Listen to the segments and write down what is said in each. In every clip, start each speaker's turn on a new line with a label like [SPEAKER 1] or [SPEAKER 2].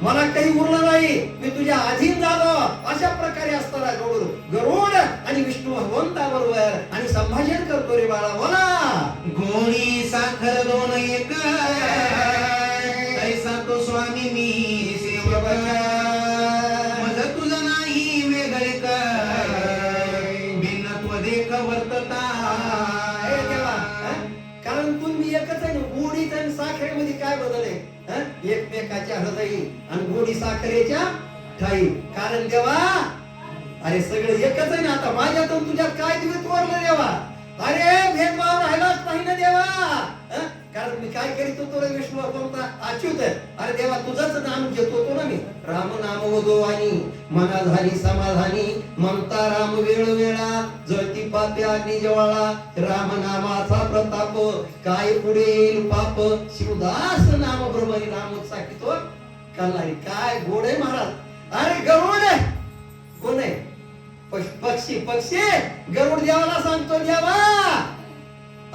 [SPEAKER 1] मला काही उरलं नाही, मी तुझ्या अधीन झालो. अशा प्रकारे असताना गरुड आणि विष्णू भगवंताबरोबर आणि संभाषण करतो रे बाळा. बोला.
[SPEAKER 2] गोडी साखर दोन एक, ऐसा तो स्वामी मी सेवक, मज तुझं नाही वेगळे भिन्नत्व देख वर्तता.
[SPEAKER 1] हे देवा, कारण तुम्ही एकच आहे ना. गोडीत आणि साखरेमध्ये काय बदल आहे? एकमेकाच्या हृदयी आणि गोडी साखरेच्या ठाई. कारण देवा, अरे सगळं एकच आहे ना. आता माझ्यातून तुझ्यात काय दिवस वरलं देवा? अरे भेदभाव राहिलाच नाही ना देवा. कारण मी काय करीत होतो रे विष्णू भगवंता अच्युत. अरे देवा, तुझंच नाम घेत होतो ना मी. राम नाम वदो आणि मना झाली समाधानी, ममता राम वेळ वेळा जळती पापे अग्नी जवाळा. राम नामाचा प्रताप काय पुढे येईल पाप, शिवदास नाम ब्रह्मरी नाम साकितो कल्लारी. काय गोड आहे महाराज. अरे गरुड कोण आहे? पक्षी. पक्षी गरुड देवाला सांगतो, देवा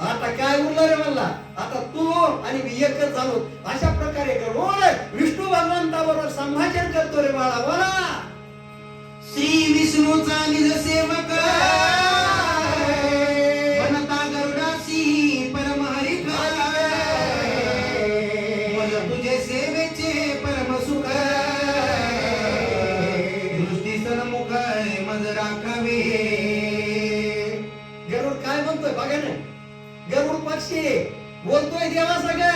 [SPEAKER 1] आता काय उरलं रे मला, आता तू आणि मी एकच झालो. अशा प्रकारे गरुड विष्णू भगवंताबरोबर संभाषण करतो रे बाळा. बोला.
[SPEAKER 2] श्री विष्णूचा निज सेवक, बनता गरुडासी परमहरी. मज तुझे सेवेचे परम सुख, दृष्टी सन्मुख मज राखावे.
[SPEAKER 1] गरुड काय म्हणतोय बघा ना. गरुड पक्षी बोलतोय देवा सगळं.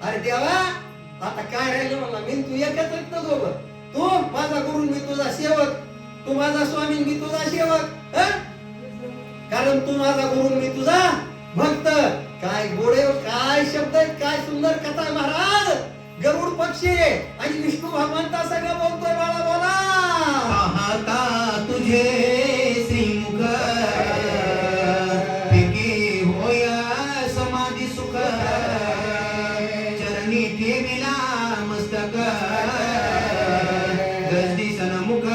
[SPEAKER 1] अरे देवा, आता काय राहिलं मला, मी तू एकच ना दोघं. तू माझा गुरु, मी तुझा सेवक. तू माझा स्वामी, मी तुझा सेवक. कारण तू माझा गुरु, मी तुझा भक्त. काय गोडे, काय शब्द आहेत, काय सुंदर कथा आहे महाराज. गरुड पक्षी आणि विष्णू भगवंता सगळं बोलतोय बाळा. बोला.
[SPEAKER 2] पाहता तुझे श्रीमुख, पिके होया समाधी सुख. चरणी ठेविला मस्तक, दृष्टी सन्मुख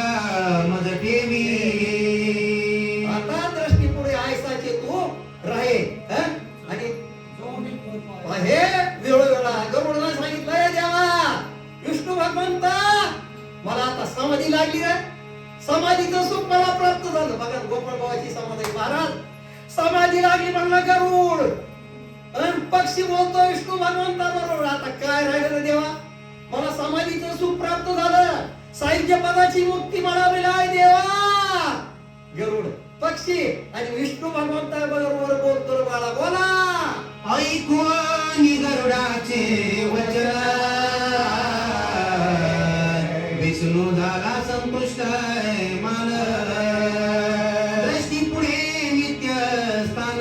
[SPEAKER 2] मज ठेवी.
[SPEAKER 1] आता दृष्टी पुढे आयसाचे तू राहे. आणि हे वेळोवेळा गरुडला सांगितलंय, देवा विष्णू भगवंता मला आता समाधी लागली रे. समाधीचं सुख मला प्राप्त झालं. बघा गोपाळ बाबाची समाधी महाराज. समाधी लागली म्हणलं गरुड. पक्षी बोलतो विष्णू भगवंता बरोबर. आता काय राहिलं देवा, मला समाधीचं सुख प्राप्त झालं. साहित्य पदाची मुक्ती मला मिळाली देवा. गरुड पक्षी आणि विष्णू भगवंता बरोबर बोलतो रे बाळा. बोला.
[SPEAKER 2] ऐकून गरुडाचे वचन, विष्णू झाला संतुष्ट मान. दृष्टी पुढे नित्य स्थान,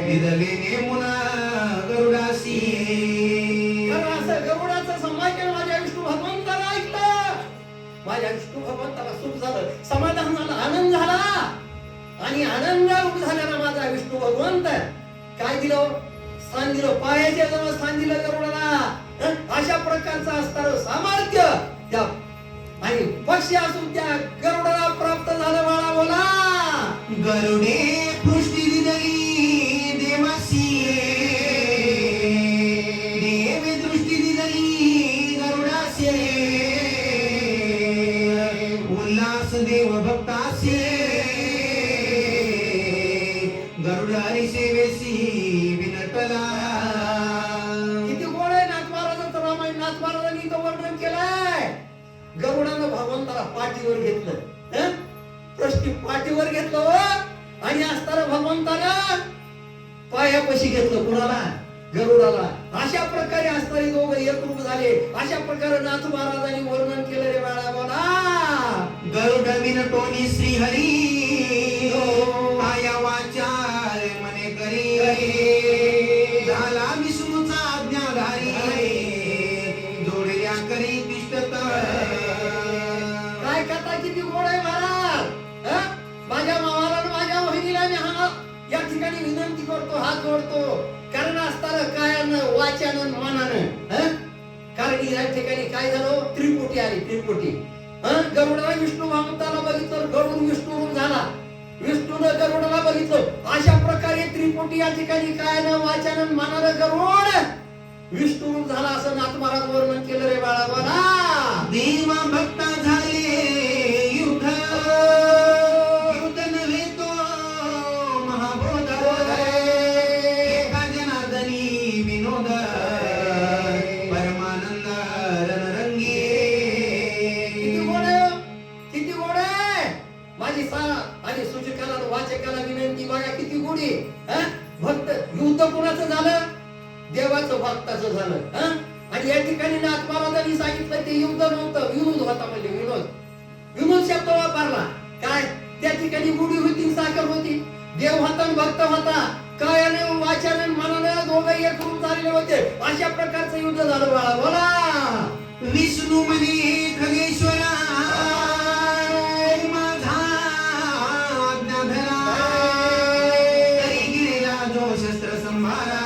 [SPEAKER 2] निधले नेमुन गरुडासी.
[SPEAKER 1] असं गरुडाचं संभाषण माझ्या विष्णू भगवंताला ऐकलं. माझ्या विष्णू भगवंताला सुख झालं, समाधान झालं, आनंद झाला. आणि आनंद रूप झालेला माझा विष्णू भगवंत काय दिलं? स्थान दिलं. पायाच्या जवळ स्थान दिलं गरुडाला. अशा प्रकारचं असणारं सामर्थ्य त्या आणि पक्षी असून त्या गरुडाला प्राप्त झालं बाळा. बोला.
[SPEAKER 2] गरुडे पृष्टी दिली देवासी, देवे दृष्टी दिली गरुडासी. उल्हास देव भक्तासी, गरुड हरी सेवेसी विनटला.
[SPEAKER 1] किती गोड आहे नाथ महाराजांचं रामायण. नाथ महाराजांनी इथं वर्णन केलंय. गरुडानं भगवंताला पाठीवर घेतलं. पृष्ठी पाठीवर घेतलं आणि असताना भगवंताला पायापाशी घेतलं. कुणाला? गरुडाला. अशा प्रकारे असताना दोघं एकरूप झाले. अशा प्रकारे नाथ महाराजांनी वर्णन केलं रे बाळा. बोला.
[SPEAKER 2] गरुड विनटोनी श्रीहरी, आया वाचार मने करी. झाला विष्णूचा आज्ञाधारी, जोडल्या करी तिष्ठत.
[SPEAKER 1] काय कथा किती गोड आहे महाराज. माझ्या मावाला आणि माझ्या बहिणीला मी या ठिकाणी विनंती करतो, हात जोडतो. कारण असताना काय वाच्यानं मनानं. कारण या ठिकाणी काय झालं? त्रिपुटी आली. त्रिपुटी. गरुडाला विष्णू भगवंताला बघितलं, गरुड विष्णू रूप झाला. विष्णूनं गरुडाला बघितलं. अशा प्रकारे त्रिपुटी या ठिकाणी काय ना वाचानं मनानं गरुड विष्णू रूप झाला असं नाथ महाराज आणि या ठिकाणी नाथ महाराजांनी सांगितलं ते युद्ध नव्हतं, विनोद होता. म्हणजे विनोद शब्द वापरला. काय त्या ठिकाणी गुढी होती, साखर होती, देव होता, भक्त होता, कायाने वाचाने मनाने दोघंही एक करून चालले होते. अशा प्रकारचं युद्ध झालं बाळा. बोला.
[SPEAKER 2] विष्णू म्हणे खगेश्वरा माझा आज्ञाधरा, तरी गिरीला जो शस्त्र संभारा,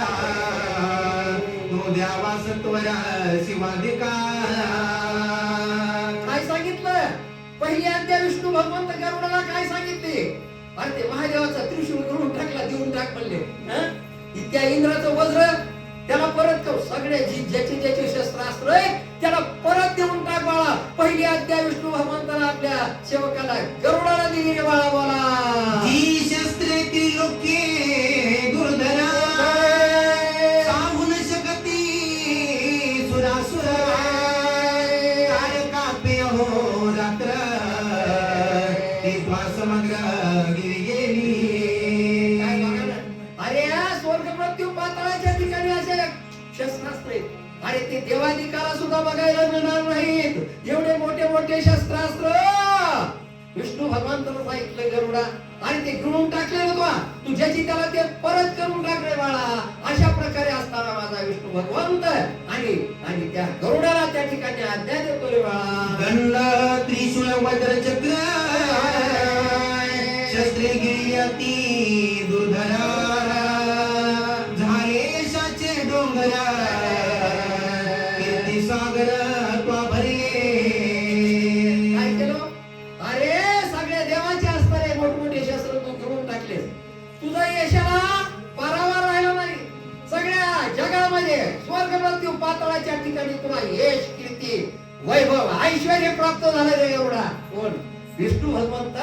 [SPEAKER 2] तो द्यावा सत्वरा शिवाधिकार.
[SPEAKER 1] काय सांगितलं? पहिली आज्ञा विष्णू भगवंत गरुडाला काय सांगितले? अरे ते महादेवाचा त्रिशूळ करून टाकला, देऊन टाक म्हणले. त्या इंद्राचं वज्र त्याला परत कर, सगळे ज्याचे शस्त्रास्त्र आहे त्याला परत देऊन टाक बाळा. पहिली आज्ञा विष्णू भगवंताला आपल्या सेवकाला गरुडाला दिली रे बाळा. बोला.
[SPEAKER 2] जी शस्त्रे त्रिलोके दुर्धरा, साहून शकती सुरासुरा, काय कापे हो रात्र, ती समग्र गिरी गेली.
[SPEAKER 1] काय बघा ना. अरे स्वर्ग मृत्यू पाताळाच्या ठिकाणी असे शस्त्रास्त्र आहेत. अरे ते देवाधिकाला सुद्धा बघायला मिळणार नाहीत, एवढे मोठे मोठे शस्त्रास्त्र विष्णू भगवंतानं सांगितलं गरुडा. आणि ते गिळून टाकले होतो, तू ज्याची त्याला ते परत करून टाकले बाळा. अशा प्रकारे असताना माझा विष्णू भगवंत आणि त्या गरुडाला त्या ठिकाणी आज्ञा देतो रे बाळा.
[SPEAKER 2] गंड त्रिशूळ वज्र चक्र, शस्त्रे गिरियती दुर्धरा, झाले यशाचे डोंगरा, कीर्ती सागर त्वा भरले.
[SPEAKER 1] काय केलं? अरे सगळ्या देवाचे असणारे मोठमोठे शस्त्र तू घेऊन टाकलेस. तुझा यशाला पारावार राहिला नाही. सगळ्या जगामध्ये स्वर्ग मृत्यू पाताळाच्या ठिकाणी तुला यश, कीर्ती, वैभव, ऐश्वर्य प्राप्त झालं रे गरुडा. कोण? विष्णू भगवंत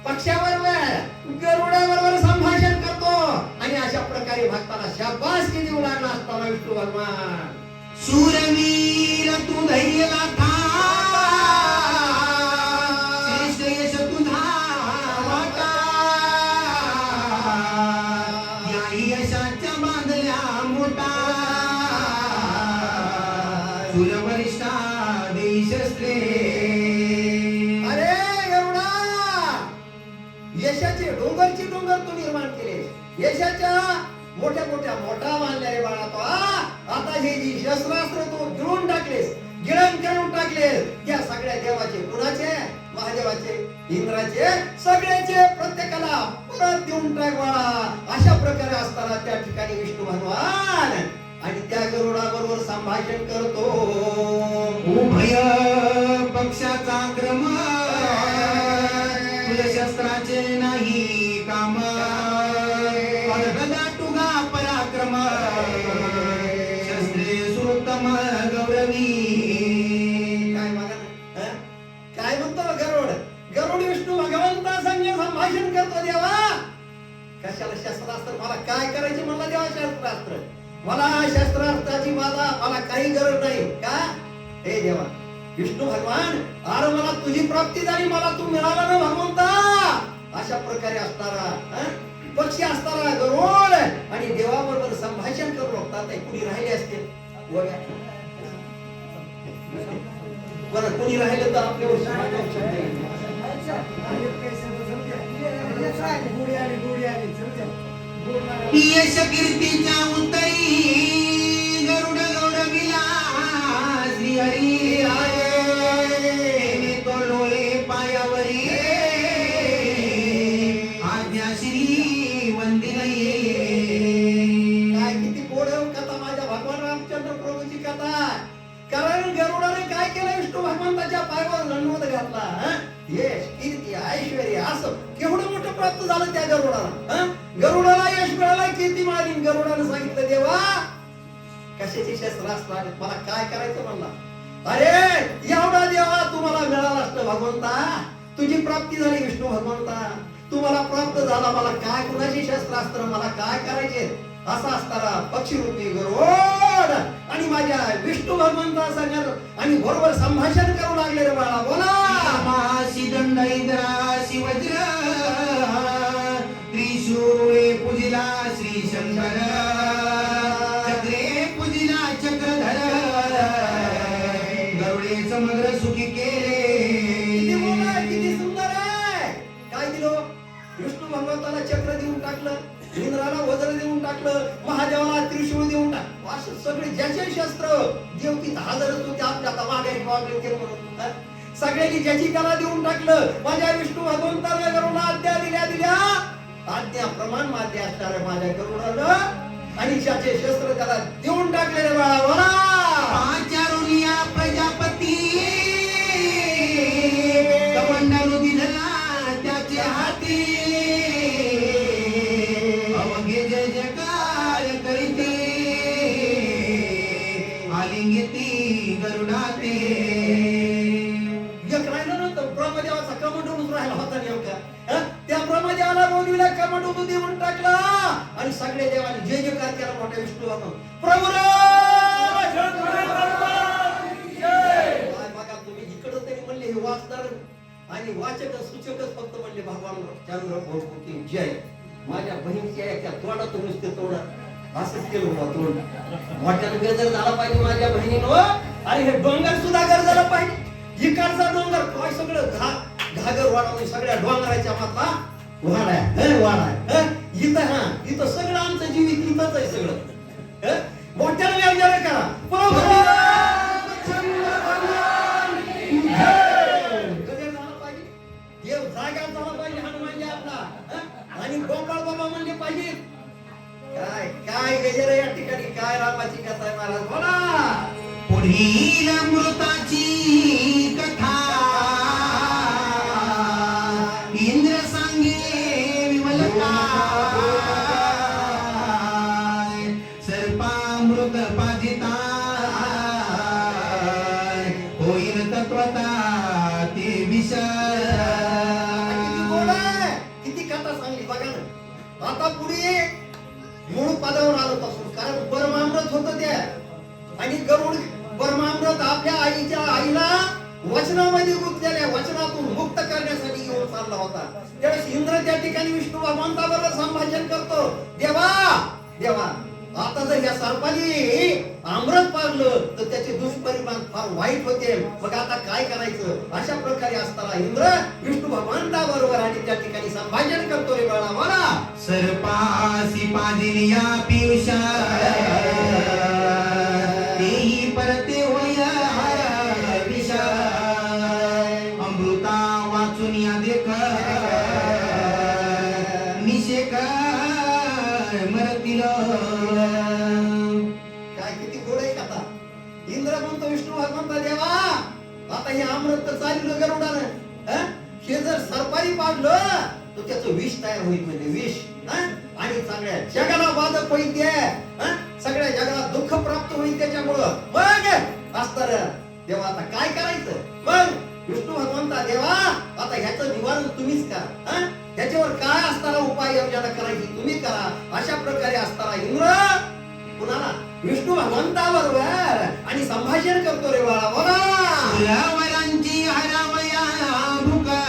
[SPEAKER 1] पक्षाबरोबर गरुडाबरोबर संभाषण करतो आणि अशा प्रकारे भक्ताला शाबासकी देऊ लागला असताना विष्णू भगवान.
[SPEAKER 2] शूरवीर तू धैर्य लाथा, श्रेष्ठ यश तुझा वाटा, याही यशाच्या बांधल्या मोठा, शूरवरिष्ठा देई शस्त्रे.
[SPEAKER 1] अरे गरुडा, यशाचे डोंगरची डोंगर तू निर्माण केले, यशाच्या मोठ्या मोठ्या मोठा बांधल्या रे बाळा तो. आता हे जी शस्त्रास्त्र तू गिळून टाकलेस, गिळण करून टाकलेस, त्या सगळ्या देवाचे, कुणाचे? महादेवाचे, इंद्राचे, सगळ्याचे प्रत्येकाला परत देऊन टाक बाळा. अशा प्रकारे असताना त्या ठिकाणी विष्णू भगवान आणि त्या गरुडा बरोबर संभाषण करतो.
[SPEAKER 2] उभय पक्षाचा क्रम, तुझ्या शस्त्राचे नाही काम, तुगा पराक्रम, शस्त्रे सुतम गौरवी.
[SPEAKER 1] काय बघा ना, काय म्हणतो गरुड विष्णू भगवंता संग संभाषण करतो. देवा कशाला शस्त्रास्त्र? मला काय करायचे म्हणला देवा शस्त्रास्त्र? मला शस्त्रास्त्राची मला काही गरज नाही. का? हे देवा विष्णू भगवान, अरे मला तुझी प्राप्ती झाली, मला तू मिळाला ना भगवंता. अशा प्रकारे असताना पक्षी असताना गरुड आणि देवाबरोबर संभाषण करू लागतात. कुणी राहिले असतील बरं, कुणी राहिलं तर आपल्यावर
[SPEAKER 2] यश कीर्तीच्या उत्तरी, गरुड गौरविला श्री हरी आहे, तो लोळे पायावरी, आज्ञा श्री वंदिले.
[SPEAKER 1] काय किती गोड कथा माझ्या भगवान रामचंद्र प्रभूची कथा. कारण गरुडाने काय केलं? विष्णू भगवंताच्या पायावर दंडवत घातला. यश, कीर्ती, ऐश्वर्य असं केवढं मोठं प्राप्त झालं त्या गरुडाला. गरुडाला यश मिळालं, कीर्ती मिळाली. गरुडाने सांगितलं देवा कशाची शस्त्रास्त्र आहेत, मला काय करायचं म्हणला. अरे एवढा देवा तुम्हाला मिळाला असतं भगवंता, तुझी प्राप्ती झाली विष्णू भगवंता, तुम्हाला प्राप्त झाला, मला काय कुणाची शस्त्रास्त्र, मला काय करायचे? असा असताना पक्षीरूपी गरुड आणि माझ्या विष्णू भगवंता संग आणि बरोबर संभाषण करू लागले रे बाळा. बोला.
[SPEAKER 2] माशी दंड इंद्राशी वज्र, त्रिशूळे पूजिला श्री शंकर, चक्रे पूजिला चक्रधर, बळे समग्र सुखी
[SPEAKER 1] किती
[SPEAKER 2] केले.
[SPEAKER 1] मोठं आहे, किती सुंदर आहे. काय दिलं? विष्णू भगवंताला चक्र देऊन टाकलं, इंद्राला वज्र देऊन टाकलं, महादेवाला त्रिशूळ देऊन टाकलं. असं सगळे ज्याचे शस्त्र देव की हजारच होते आपल्या आता माघारी मागले ते म्हणून हा? सगळ्यांनी ज्याची कला देऊन टाकलं. माझ्या विष्णू भगवंताला गरुडा आज्ञा दिल्या आज्ञा प्रमाण माध्य असणाऱ्या माझ्या गरुडानं आणि ज्याचे शस्त्र त्याला देऊन टाकलेले बाळा बोला.
[SPEAKER 2] पाचारुनिया प्रजापती कमंडलू दिधला त्याचे हाती. अवघे जय जयकार करीते आलिंगिती गरुडाते.
[SPEAKER 1] एक राहिलं नव्हतं ब्रह्मदेवाचा कमंडलूच राहिला होता नेमका. त्या ब्रह्मदेवाला बोलविला, कमंडलू देऊन टाकला आणि सगळे देवाने जय जयकार केला मोठ्या विष्णू भगवान प्रभू बघा तुम्ही इकडं तरी म्हणले हे वाचणार आणि वाचक सूचकच फक्त म्हणले भगवान चंद्र भोजको की जय. माझ्या बहिणीच्या एका तोंडातून नुसते तोंड असंच केलं होतं तोंड. मोठ्यानं गजर झाला पाहिजे माझ्या बहिणीनं. अरे हे डोंगर सुद्धा गरजाला पाहिजे. इकडचा डोंगर काय सगळं घागर वाढवून सगळ्या डोंगराच्या मातला वाढ आहे वाढ आहे. इथं सगळं आमचं जीवित इथंच आहे सगळं. मोठ्यानं व्याजाला करा देव जागा झाला पाहिजे हनुमानजी आपला आणि गोपाळ बाबा म्हणले पाहिजे. काय काय गजर या ठिकाणी काय रामाची कथा आहे महाराज बोला.
[SPEAKER 2] पुढील अमृताची कथा इंद्र सांगे विमलता. सर्पामृत पाजिता होईल तत्वता ते विषय.
[SPEAKER 1] किती गोड आहे, किती कथा सांगली बघा ना. आता पुढे मूळ पदावर आलो पासून कारण परमामृत होतं त्या आणि गरुड परमामृत आपल्या आईच्या आईला वचनामध्ये गुंतलेल्या वचनातून मुक्त करण्यासाठी घेऊन चालला होता. त्यावेळेस इंद्र त्या ठिकाणी विष्णू भगवंताबरोबर संभाषण करतो. देवा देवा आता जर या सर्पाने अमृत पाडलं तर त्याचे दुष्परिणाम फार वाईट होते. मग आता काय करायचं? अशा प्रकारे असताना इंद्र विष्णू भगवंताबरोबर आणि त्या ठिकाणी संभाषण करतो रे बाळा मला.
[SPEAKER 2] सर्पासी पाजिलिया पियुषा तेही परते होय विषा. अमृता वाचून या देख निषेक मरतील.
[SPEAKER 1] काय किती गोड आहे कथा. इंद्र म्हणतो विष्णू भगवंता देवा आता हे अमृत तर चाललं गरुडानं. हे जर सरपारी पाडलं तर त्याचं विष तयार होईल म्हणजे विष आणि सगळ्या जगाला बाधक होईल ते. सगळ्या जगाला दुःख प्राप्त होईल त्याच्यामुळं. मग असतर देवा आता काय करायचं? मग विष्णू भगवंता देवा आता ह्याचं निवारण तुम्हीच करा. त्याच्यावर काय असताना उपाय योजना करायची तुम्ही करा. अशा प्रकारे असताना इंद्र कुणाला विष्णू भगवंताबरोबर आणि संभाषण करतो रे बाळा बोला.
[SPEAKER 2] सुरावरांची हरावया भुका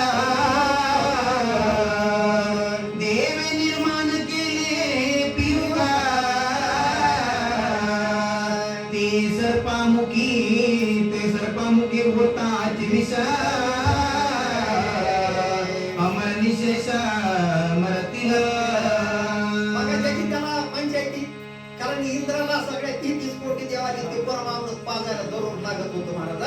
[SPEAKER 2] देव निर्माण केले पियुका. ते सर्पामुखी होताची विषा. अमर निशेष मरतील.
[SPEAKER 1] बघा त्याची त्याला पंचायती कारण इंद्राला सगळ्या 33 कोटी देवाने ते परमामृत पाजायला दररोज लागत होतं महाराज.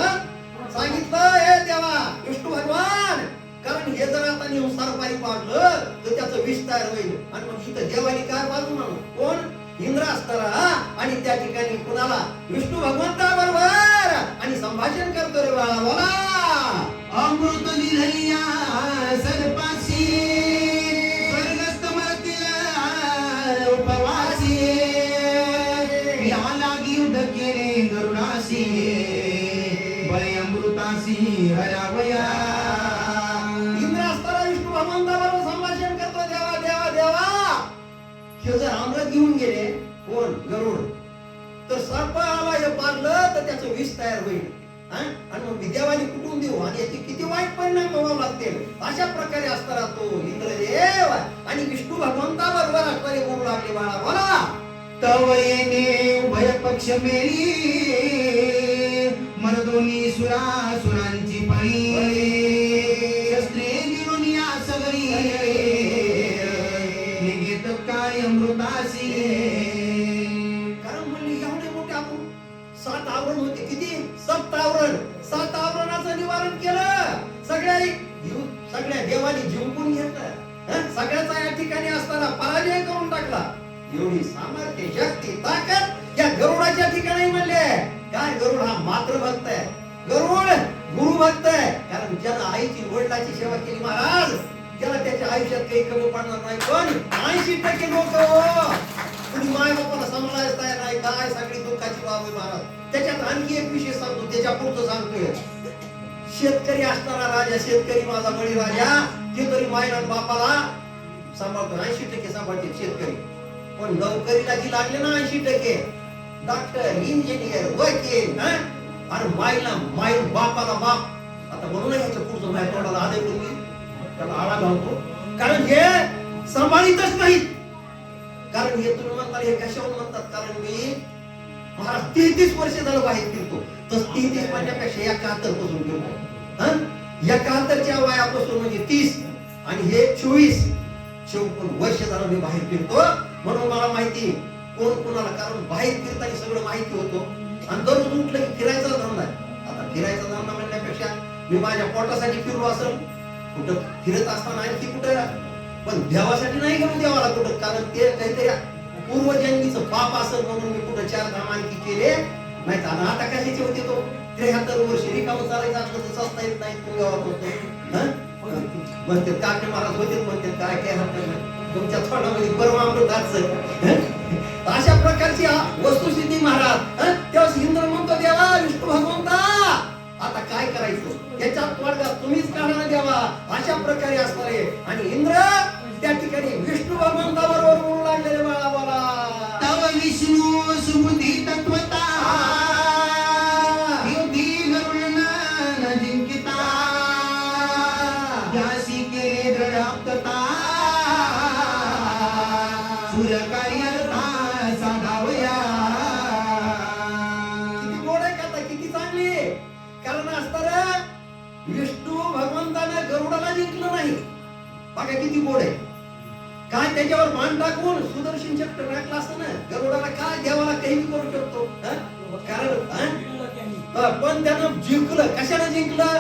[SPEAKER 1] सांगितलं हे देवा विष्णू भगवान कारण हे जर आता नेऊन सरपारी पाडलं तर त्याचं विष तयार होईल. आणि मग इथं देवानी काय बाजू म्हणून कोण इंद्र असताना आणि त्या ठिकाणी कुणाला विष्णू भगवंता बरोबर आणि संभाषण करतो रे बाळा बोला.
[SPEAKER 2] अमृत दिलया सर्पाशी स्वर्गस्थ मरतील उपवासी. या लागी युद्ध केले गरुडाशी बळे अमृताशी हरावया.
[SPEAKER 1] इंद्र असताना विष्णू भगवंता बरोबर संभाषण करतो देवा देवा देवा. हे जर अमृत घेऊन गेले कोण गरुड तर सर्पाला हे पाडलं तर त्याचं विष तयार होईल. आणि मग विद्यावानी कुठून देऊ आणि याचे किती वाईट परिणाम भोगावे लागतील. अशा प्रकारे असताना तो इंद्रदेव आणि विष्णू भगवंता बरोबर असणारे बोलू लागले बाळा बोला.
[SPEAKER 2] तव येणे उभय पक्ष मेरी मरदो कोणी सुरासुरांची पळी शस्त्रे गिळून या सगळी निघेत काय अमृतासी.
[SPEAKER 1] कारण म्हणले एवढे मोठे आपण 7 आवरण होते. किती? 7 आवरण. 7 आवरणाचं निवारण केलं. सगळ्या देवानी जिंकून घेतलं. सगळ्याचा या ठिकाणी असताना पराजय करून टाकला. एवढी सामर्थ्य, शक्ती, ताकद या गरुडाच्या ठिकाणी म्हणले. काय? गरुड हा मातृभक्त आहे. गरुड गुरुभक्त आहे. कारण ज्यानं आईची वडिलाची सेवा केली महाराज त्याला त्याच्या आयुष्यात काही कमी पडणार नाही. पण 80% लोक कुणी माय बापाला सांभाळायला तयार नाही. काय सगळी दुःखाची बाब आहे महाराज. त्याच्यात आणखी एक विषय सांगतो, त्याच्या पुढचं सांगतोय. शेतकरी असणारा राजा, शेतकरी माझा बळीराजा, ते तरी मायला बापाला सांभाळतो. 80% सांभाळते शेतकरी. पण नोकरीला जी लागले ना 80%, डॉक्टर, इंजिनियर, वकील, आणि मायला माय बापाला बाप. आता म्हणून ह्याच्या पुढचं माय तोंडाला आदर तुम्ही त्याला आळा घालतो. कारण हे सांभाळीतच नाहीत. कारण हे तुम्ही म्हणता हे कशावर म्हणतात? कारण मी महाराज 33 वर्ष झालं बाहेर फिरतो. तर 33 म्हणण्यापेक्षा 71 पासून फिरतो. 71च्या वयापासून म्हणजे 30 आणि हे 24 वर्ष झालं मी बाहेर फिरतो. म्हणून मला माहिती कोण कोणाला. कारण बाहेर फिरताना सगळं माहिती होतो. आणि दररोज उठलं की फिरायचा धंदा आहे. आता फिरायचा धंदा म्हणण्यापेक्षा मी माझ्या पोटासाठी फिरलो असेल कुठं, फिरत असताना आणखी कुठं, पण देवासाठी नाही गेलो देवाला कुठं. कारण ते काहीतरी पूर्वजन्मीचं पाप असेल म्हणून मी कुठं 4 धाम आणखी केले नाही. आता कशाचे होते तो 73 वर्ष रिकामं चालायचं असलं तर चालता येत नाही. तू गावात होतो म्हणते काके महाराज होते. म्हणते काय काय हरकत नाही तुमच्या थोडामध्ये परमामृताचं. अशा प्रकारची वस्तुस्थिती महाराज. तेव्हा इंद्र म्हणतो देवा विष्णू भगवंता आता काय करायचं याच्यात तोडगा तुम्हीच काढा देवा. अशा प्रकारे असणार आहे. आणि इंद्र त्या ठिकाणी विष्णू भगवंताबरोबर बोलू लागलेले. बाळा बोला
[SPEAKER 2] तव विष्णू सुबुद्धी तत्वता युधी गरुडन न जिंकिता यासी केले दृढाप्तता सूर्यकार्यता साधावया.
[SPEAKER 1] किती गोड आहे कथा, किती चांगली. कारण असताना विष्णू भगवंताने गरुडाला जिंकलं नाही. बघा किती गोड आहे. काय त्याच्यावर मान टाकून सुदर्शन चक्र टाकला असतं ना गरुडाला. काय देवाला काही करू शकतो. कारण पण त्यानं जिंकलं. कशाने जिंकलं?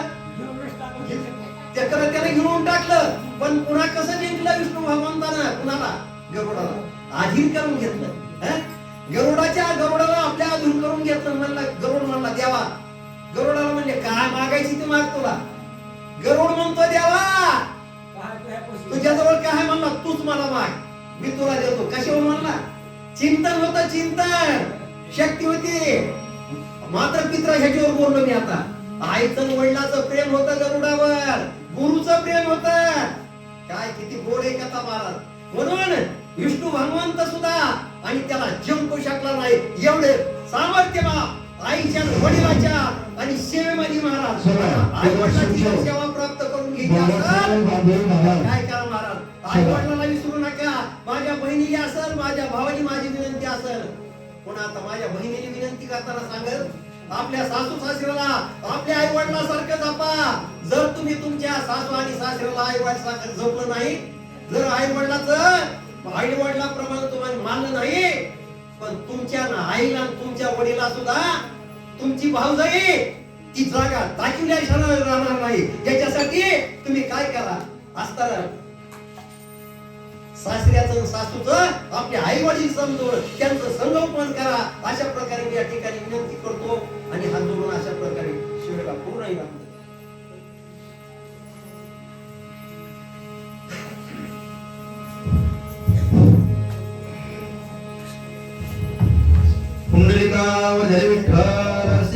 [SPEAKER 1] चक्र त्याने घेऊन टाकलं. पण पुन्हा कसं जिंकलं विष्णू भगवंतानं? कुणाला? गरुडाला अधीन करून घेतलं. गरुडाला आपल्या अधीन करून घेतलं. म्हणला गरुड म्हणला देवा. गरुडाला म्हणले काय मागायची ते माग तुला. गरुड म्हणतो देवा तुझ्याजवळ काय म्हणला तूच मला माग मी तुला देतो. कशावर म्हणला? चिंतन होतं. चिंतन शक्ती होती. मात्र पित्र ह्याच्यावर बोललो मी आता. आईचं वडिलाचं प्रेम होतं गरुडावर. गुरुचं प्रेम होतं. काय किती गोड आहे कथा महाराज. म्हणून विष्णू भगवंत सुद्धा आणि त्याला जिंकू शकला नाही. एवढे सामर्थ्य आईच्या वडिलाच्या आणि सेवेमध्ये महाराज. आई वडिलांची सेवा प्राप्त करून घ्यायची असेल काय करा महाराज. आई वडिलांना विसरू नका. माझ्या बहिणीला असेल, माझ्या भावाची माझी विनंती असेल. पण आता माझ्या बहिणीला विनंती करताना सांगत आपल्या सासू सासऱ्याला आपल्या आई वडिलांसारखं जपा. जर तुम्ही तुमच्या सासू आणि सासऱ्याला आई वडिलांसारखं जपलं नाही, जर आई वडिलाप्रमाणे तुम्हाला मानलं नाही, पण तुमच्या आईला तुमच्या वडिला सुद्धा तुमची भावजाई ती जागा दाखवल्या राहणार नाही. याच्यासाठी तुम्ही काय करा असताना सासऱ्याचं सासूचं आपले आई वडील समजून त्यांचं संगोपन करा. अशा प्रकारे मी या ठिकाणी विनंती करतो. आणि